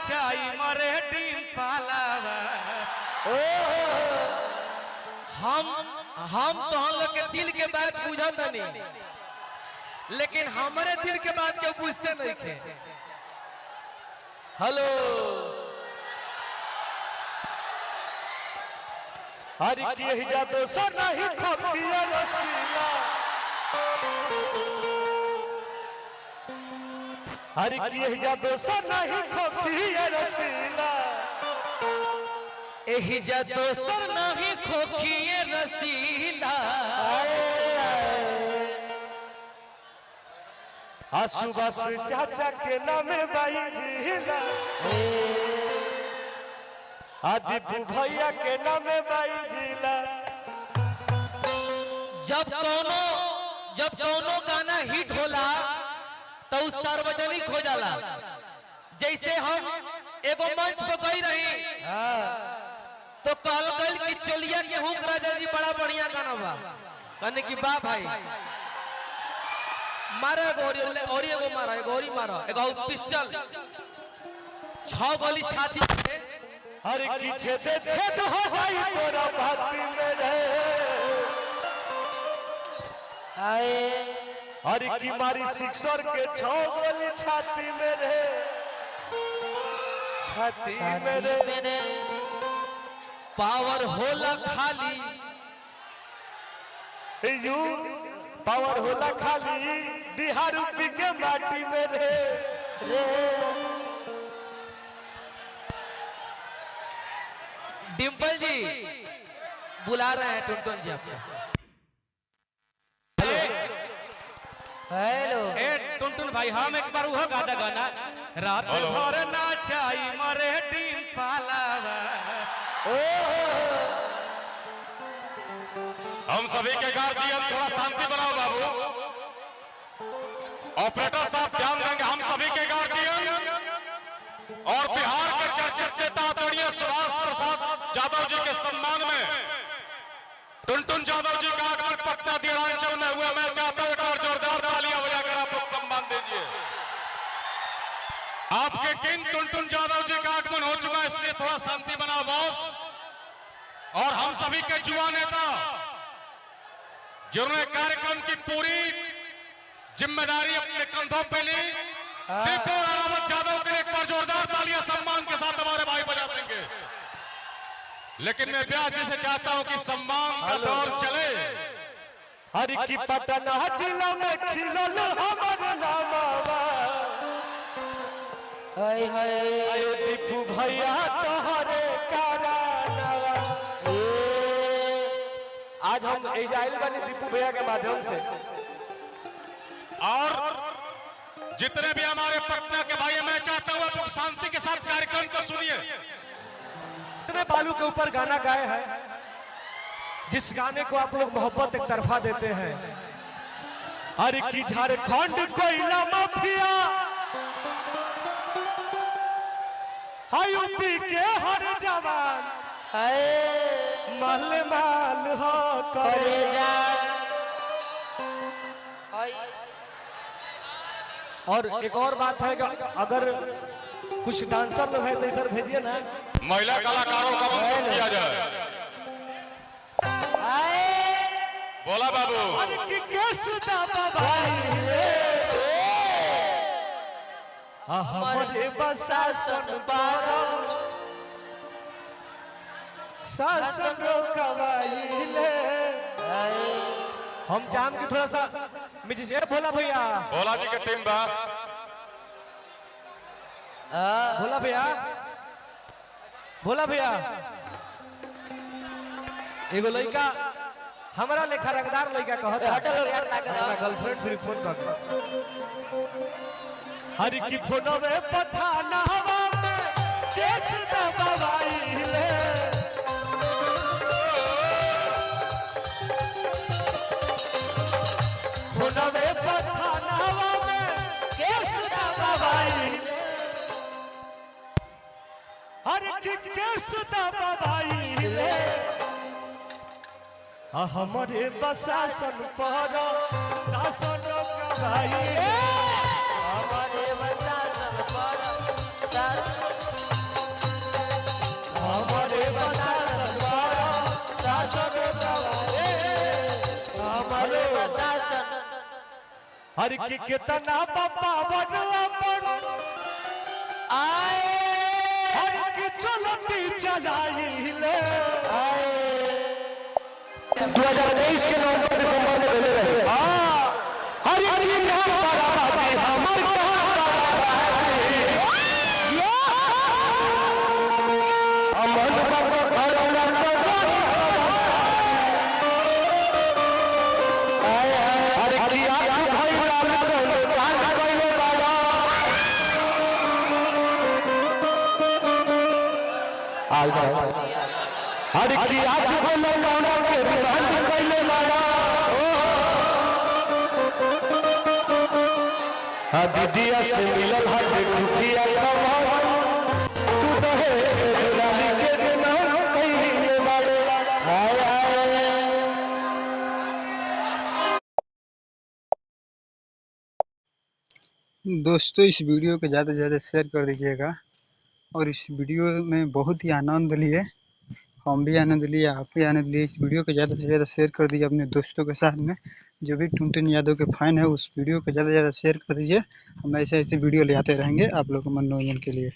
नाचाई मरे डिम्पलवा। हम तो हम लोग के दिल के बात बुझत नहीं, लेकिन हमारे दिल के बात क्यों पूछते नहीं थे। हेलो हर की जादू सो नहीं खपिया रसीला, हर की जादू सो नहीं खपिया रसीला, एही जा दोसर नहीं खोखिए रसीला। आसू बस चाचा के नाम बाई जिला, आदित्य भैया के नाम बाई जिला। जब कोनो गाना हिट होला तो सार्वजनिक हो जाला। जैसे हम एगो मंच पर गई रही तो कहल गल कि चलिया के हुक राजा जी बड़ा बढ़िया गाना बा। कहने की बा भाई मारा गोरी और एगो मारा गोरी मारा एगो पिस्टल 6 गोली छाती पे। हर की छेद हो जाई तोरा बाती में रे, हर की मारी सिक्सर के 6 गोली छाती में रे, छाती में रे। पावर होला खाली यू पावर होला खाली बिहार यूपी के माटी में रे। डिम्पल जी बुला रहे हैं टुनटुन जी आपको। हेलो टुनटुन भाई हम एक बार वो गाता गाना रात भर नाचाई मरे डिम्पलवा। हम सभी के गार्जियन थोड़ा शांति बनाओ बाबू। ऑपरेटर साहब ध्यान देंगे। हम सभी के गार्जियन और बिहार के चर्चित नेता आदरणीय सुभाष प्रसाद यादव जी के सम्मान में टुनटुन यादव जी का आगमन पटना दिरांचल में हुआ। मैं चाहता हूं एक और जोरदार तालियां बजाकर आप लोग सम्मान दीजिए। आपके किंग टुनटुन यादव जी का आगमन हो चुका है, इसलिए थोड़ा शांति बनाओ बॉस। और हम सभी के युवा नेता जिन्होंने कार्यक्रम की पूरी जिम्मेदारी अपने कंधों पे ली, दीपू रावत यादव के लिए एक बार जोरदार तालियां सम्मान के साथ हमारे भाई बजा देंगे। लेकिन मैं ब्याह जी से चाहता हूं कि सम्मान का दौर चले। हर की पटना जिला में खिलल हमर नामवा, हाय हाय दीपू भैया तोहरे कारनावा। आज हम इजाइल बनी दीपू भैया के माध्यम से। और जितने भी हमारे पटना के भाई, मैं चाहता हूं आप लोग शांति के साथ कार्यक्रम को सुनिए। इतने बालू के ऊपर गाना गाए हैं, जिस गाने को आप लोग मोहब्बत एक तरफा देते हैं। हर की झारखंड कोयला माफिया, यूपी के हर जवान माल माल हो करे जा। और एक और बात है कि अगर कुछ डांसर लोग है तो इधर भेजिए ना, महिला कलाकारों का मंच किया जाए। बोला बाबू। हमारे बसासन बारो शासन कवाइले। हम जाम की थोड़ा सा भोला भैया, भोला जी के टीम बा। भोला भैया, भोला भैया एगो लड़का हमारा लेखा रंगदार लड़का कहता है गर्लफ्रेंड फिर फोन कर हर की फोनवे पठाना हवा में केस दबाइले। फोनवे पठाना हवा में केस दबाइले, हर की केस दबाइले। हमारे बसासन पर शासन कबाइले, हमारे बसासन पर हर की कितना पापा अपन आए हर की चलती चलाई ले 2023 के नवंबर दिसंबर में देले रहे हर की नाम बराबर हमर अमन बाबा घरौना हर की आंख भाई लाल कोन कान कइले बाड़ा आज हर की आंख बोले कौना के रिमांड कइले बाड़ा दीदिया से मिलल हाथ खुफिया खबर तू दहे दुलाली के नाम कइले बाड़े हाय हाय दोस्तों इस वीडियो को ज़्यादा से ज़्यादा शेयर कर दीजिएगा और इस वीडियो में बहुत ही आनंद लिए, हम भी आनंद लिए, आप भी आनंद लिए। इस वीडियो को ज़्यादा से ज़्यादा शेयर कर दीजिए अपने दोस्तों के साथ में। जो भी टुनटुन यादव के फैन है उस वीडियो को ज़्यादा से ज़्यादा शेयर कर दीजिए। हम ऐसे ऐसे वीडियो ले आते रहेंगे आप लोगों के मनोरंजन के लिए।